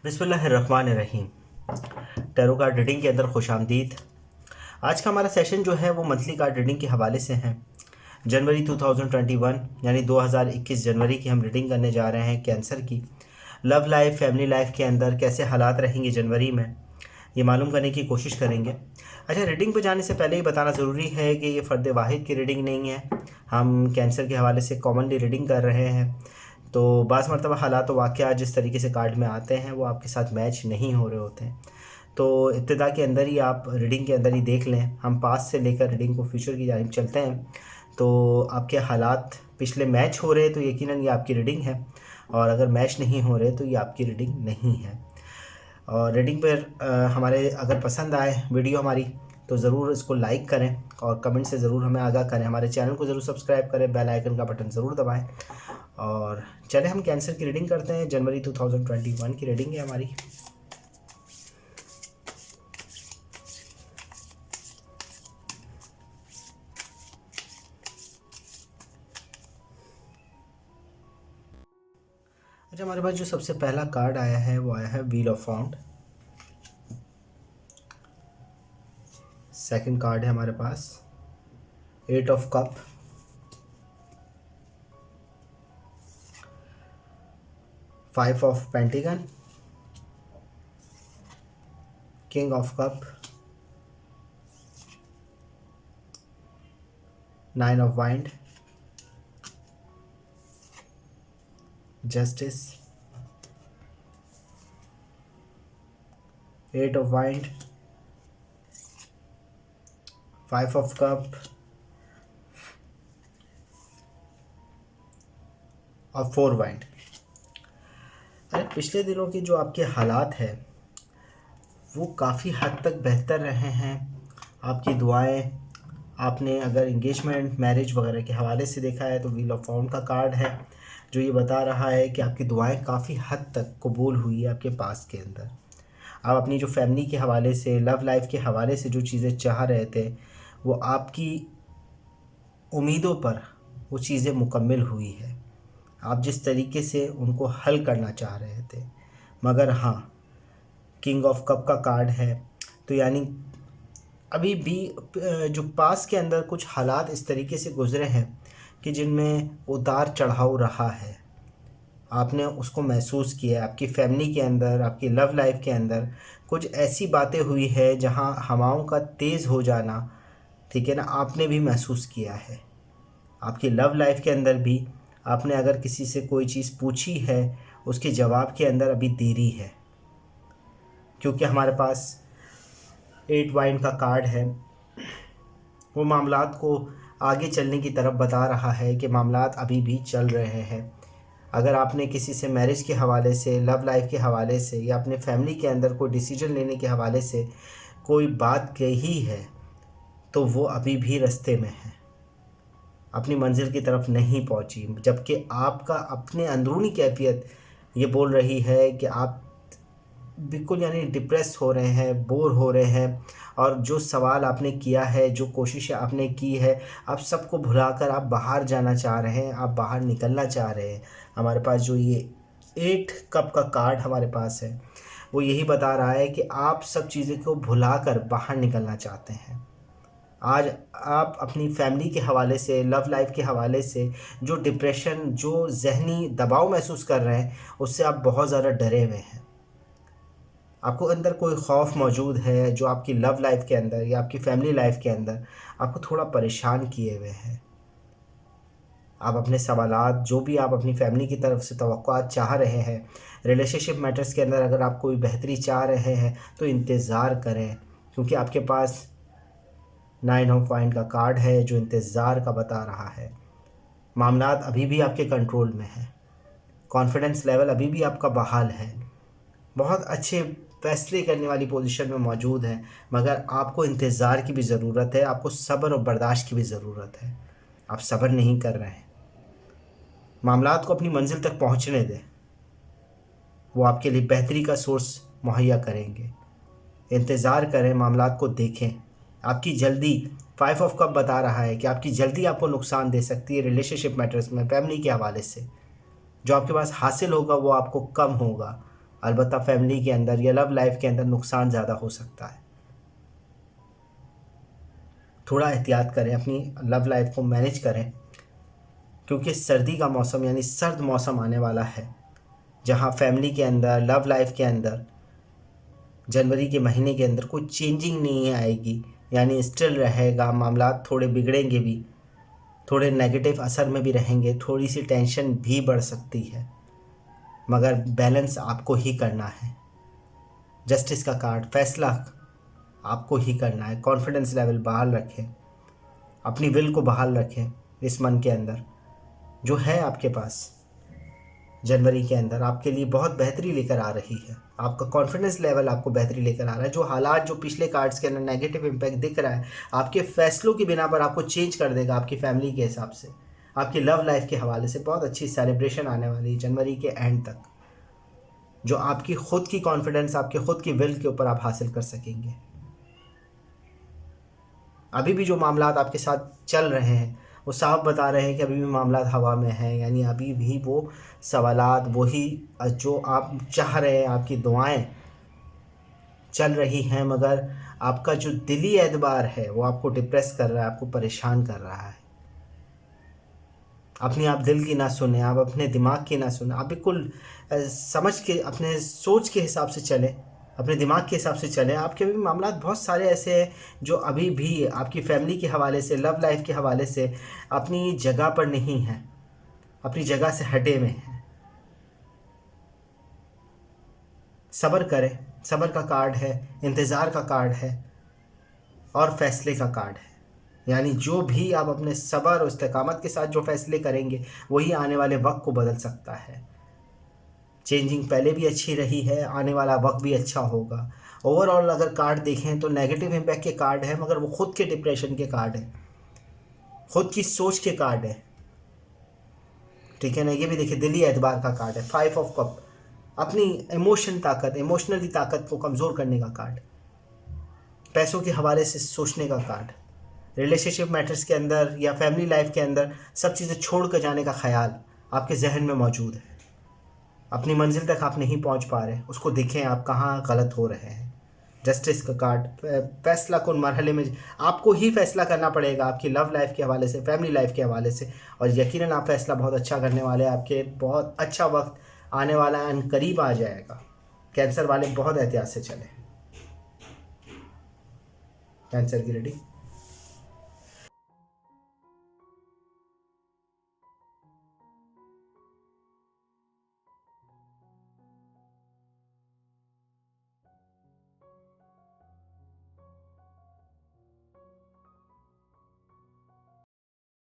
बिस्मिल्लाहिर्रहमानिर्रहीम। Tarot card reading के अंदर खुशामदीद। आज का हमारा सेशन जो है वो मंथली कार्ड रीडिंग के हवाले से है। जनवरी 2021 यानी 2021 जनवरी की हम रीडिंग करने जा रहे हैं कैंसर की। लव लाइफ, फैमिली लाइफ के अंदर कैसे हालात रहेंगे जनवरी में, ये मालूम करने की कोशिश करेंगे। अच्छा, रीडिंग पे जाने से पहले ही बताना ज़रूरी है कि ये फ़र्द वाहिद की रीडिंग नहीं है। हम कैंसर के हवाले से कॉमनली रीडिंग कर रहे हैं, तो बाज़ मरतबा हालात व वाक़यात जिस तरीके से कार्ड में आते हैं वो आपके साथ मैच नहीं हो रहे होते हैं। तो इब्तिदा के अंदर ही आप रीडिंग के अंदर ही देख लें। हम पास्ट से लेकर रीडिंग को फ्यूचर की जानिब चलते हैं, तो आपके हालात पिछले मैच हो रहे तो यकीनन ये आपकी रीडिंग है, और अगर मैच नहीं हो रहे तो ये आपकी रीडिंग नहीं है। और रीडिंग पर हमारे अगर पसंद आए वीडियो हमारी तो ज़रूर इसको लाइक करें और कमेंट से ज़रूर हमें आगाह करें। हमारे चैनल को ज़रूर सब्सक्राइब करें, बेल आइकन का बटन ज़रूर दबाएं। और चले हम कैंसर की रीडिंग करते हैं। जनवरी 2021 की रीडिंग है हमारी। अच्छा, हमारे पास जो सबसे पहला कार्ड आया है वो आया है wheel of found. Second card है हमारे पास eight of cup, five of pentacle, king of cup, nine of wind, justice, eight of wind, five of cup और फोर वाइंड। अरे, पिछले दिनों के जो आपके हालात हैं वो काफ़ी हद तक बेहतर रहे हैं। आपकी दुआएं, आपने अगर इंगेजमेंट, मैरिज वगैरह के हवाले से देखा है तो व्हील ऑफ फाउंड का कार्ड है जो ये बता रहा है कि आपकी दुआएं काफ़ी हद तक कबूल हुई है आपके पास के अंदर। आप अपनी जो फैमिली के हवाले से, लव लाइफ के हवाले से जो चीज़ें चाह रहे थे वो आपकी उम्मीदों पर वो चीज़ें मुकम्मल हुई है। आप जिस तरीके से उनको हल करना चाह रहे थे, मगर हाँ, किंग ऑफ कप का कार्ड है, तो यानी अभी भी जो पास के अंदर कुछ हालात इस तरीके से गुज़रे हैं कि जिनमें उतार चढ़ाव रहा है। आपने उसको महसूस किया है। आपकी फैमिली के अंदर, आपकी लव लाइफ के अंदर कुछ ऐसी बातें हुई है जहां हवाओं का तेज़ हो जाना, ठीक है ना, आपने भी महसूस किया है। आपकी लव लाइफ के अंदर भी आपने अगर किसी से कोई चीज़ पूछी है उसके जवाब के अंदर अभी देरी है, क्योंकि हमारे पास एट वाइन का कार्ड है। वो मामलात को आगे चलने की तरफ बता रहा है कि मामलात अभी भी चल रहे हैं। अगर आपने किसी से मैरिज के हवाले से, लव लाइफ के हवाले से या अपने फैमिली के अंदर कोई डिसीजन लेने के हवाले से कोई बात कही है तो वो अभी भी रास्ते में है, अपनी मंजिल की तरफ नहीं पहुंची। जबकि आपका अपने अंदरूनी कैफियत ये बोल रही है कि आप बिल्कुल यानी डिप्रेस हो रहे हैं, बोर हो रहे हैं, और जो सवाल आपने किया है, जो कोशिशें आपने की है, आप सबको भुलाकर आप बाहर जाना चाह रहे हैं, आप बाहर निकलना चाह रहे हैं। हमारे पास जो ये एट कप का कार्ड हमारे पास है वो यही बता रहा है कि आप सब चीज़ें को भुलाकर बाहर निकलना चाहते हैं। आज आप अपनी फैमिली के हवाले से, लव लाइफ के हवाले से जो डिप्रेशन, जो ज़हनी दबाव महसूस कर रहे हैं उससे आप बहुत ज़्यादा डरे हुए हैं। आपको अंदर कोई खौफ मौजूद है जो आपकी लव लाइफ के अंदर या आपकी फैमिली लाइफ के अंदर आपको थोड़ा परेशान किए हुए हैं। आप अपने सवालात, जो भी आप अपनी फैमिली की तरफ से तवक्कुआत चाह रहे हैं, रिलेशनशिप मैटर्स के अंदर अगर आप कोई बेहतरी चाह रहे हैं तो इंतज़ार करें, क्योंकि आपके पास नाइन ऑफ वाइंड का कार्ड है जो इंतज़ार का बता रहा है। मामलात अभी भी आपके कंट्रोल में है, कॉन्फिडेंस लेवल अभी भी आपका बहाल है, बहुत अच्छे फैसले करने वाली पोजीशन में मौजूद है, मगर आपको इंतज़ार की भी ज़रूरत है, आपको सब्र और बर्दाश्त की भी ज़रूरत है। आप सब्र नहीं कर रहे हैं। मामलात को अपनी मंजिल तक पहुंचने दें, वो आपके लिए बेहतरी का सोर्स मुहैया करेंगे। इंतज़ार करें, मामलात को देखें। आपकी जल्दी, फाइव ऑफ कप बता रहा है कि आपकी जल्दी आपको नुकसान दे सकती है रिलेशनशिप मैटर्स में, फैमिली के हवाले से। जो आपके पास हासिल होगा वो आपको कम होगा, अलबत्ता फैमिली के अंदर या लव लाइफ के अंदर नुकसान ज़्यादा हो सकता है। थोड़ा एहतियात करें, अपनी लव लाइफ को मैनेज करें, क्योंकि सर्दी का मौसम यानी सर्द मौसम आने वाला है, जहाँ फैमिली के अंदर लव लाइफ के अंदर जनवरी के महीने के अंदर कोई चेंजिंग नहीं आएगी, यानी स्टिल रहेगा, मामला थोड़े बिगड़ेंगे भी, थोड़े नेगेटिव असर में भी रहेंगे, थोड़ी सी टेंशन भी बढ़ सकती है, मगर बैलेंस आपको ही करना है। जस्टिस का कार्ड, फैसला आपको ही करना है। कॉन्फिडेंस लेवल बहाल रखें, अपनी विल को बहाल रखें। इस मन के अंदर जो है आपके पास जनवरी के अंदर आपके लिए बहुत बेहतरी लेकर आ रही है। आपका कॉन्फिडेंस लेवल आपको बेहतरी लेकर आ रहा है। जो हालात जो पिछले कार्ड्स के अंदर नेगेटिव इम्पैक्ट दिख रहा है, आपके फैसलों की बिना पर आपको चेंज कर देगा। आपकी फैमिली के हिसाब से, आपकी लव लाइफ के हवाले से बहुत अच्छी सेलिब्रेशन आने वाली है जनवरी के एंड तक, जो आपकी खुद की कॉन्फिडेंस, आपके खुद की विल के ऊपर आप हासिल कर सकेंगे। अभी भी जो मामलात आपके साथ चल रहे हैं वो साफ बता रहे हैं कि अभी भी मामलात हवा में हैं, यानी अभी भी वो सवालात वही जो आप चाह रहे हैं, आपकी दुआएं चल रही हैं, मगर आपका जो दिली एतबार है वो आपको डिप्रेस कर रहा है, आपको परेशान कर रहा है। अपनी आप दिल की ना सुने, आप अपने दिमाग की ना सुने, आप बिल्कुल समझ के अपने सोच के हिसाब से चलें, अपने दिमाग के हिसाब से चलें। आपके भी मामला बहुत सारे ऐसे हैं जो अभी भी आपकी फैमिली के हवाले से, लव लाइफ के हवाले से अपनी जगह पर नहीं हैं, अपनी जगह से हटे में हैं। सब्र करें, सब्र का कार्ड है, इंतज़ार का कार्ड है और फैसले का कार्ड है। यानी जो भी आप अपने सब्र और इस्तेकामत के साथ जो फैसले करेंगे वही आने वाले वक्त को बदल सकता है। चेंजिंग पहले भी अच्छी रही है, आने वाला वक्त भी अच्छा होगा। ओवरऑल अगर कार्ड देखें तो नेगेटिव इम्पैक्ट के कार्ड है, मगर वो खुद के डिप्रेशन के कार्ड है, खुद की सोच के कार्ड है। ठीक है ना। ये भी देखिए दिली एतबार का कार्ड है, 5 ऑफ कप, अपनी इमोशनली ताकत को कमज़ोर करने का कार्ड, पैसों के हवाले से सोचने का कार्ड, रिलेशनशिप मैटर्स के अंदर या फैमिली लाइफ के अंदर सब चीज़ें छोड़ कर जाने का ख्याल आपके जहन में मौजूद है। अपनी मंजिल तक आप नहीं पहुंच पा रहे, उसको देखें आप कहाँ गलत हो रहे हैं। जस्टिस का कार्ड, फैसला कौन मरहले में आपको ही फैसला करना पड़ेगा, आपकी लव लाइफ के हवाले से, फैमिली लाइफ के हवाले से, और यकीनन आप फैसला बहुत अच्छा करने वाले हैं। आपके बहुत अच्छा वक्त आने वाला है, करीब आ जाएगा। कैंसर वाले बहुत एहतियात से चलें। कैंसर की रेडी।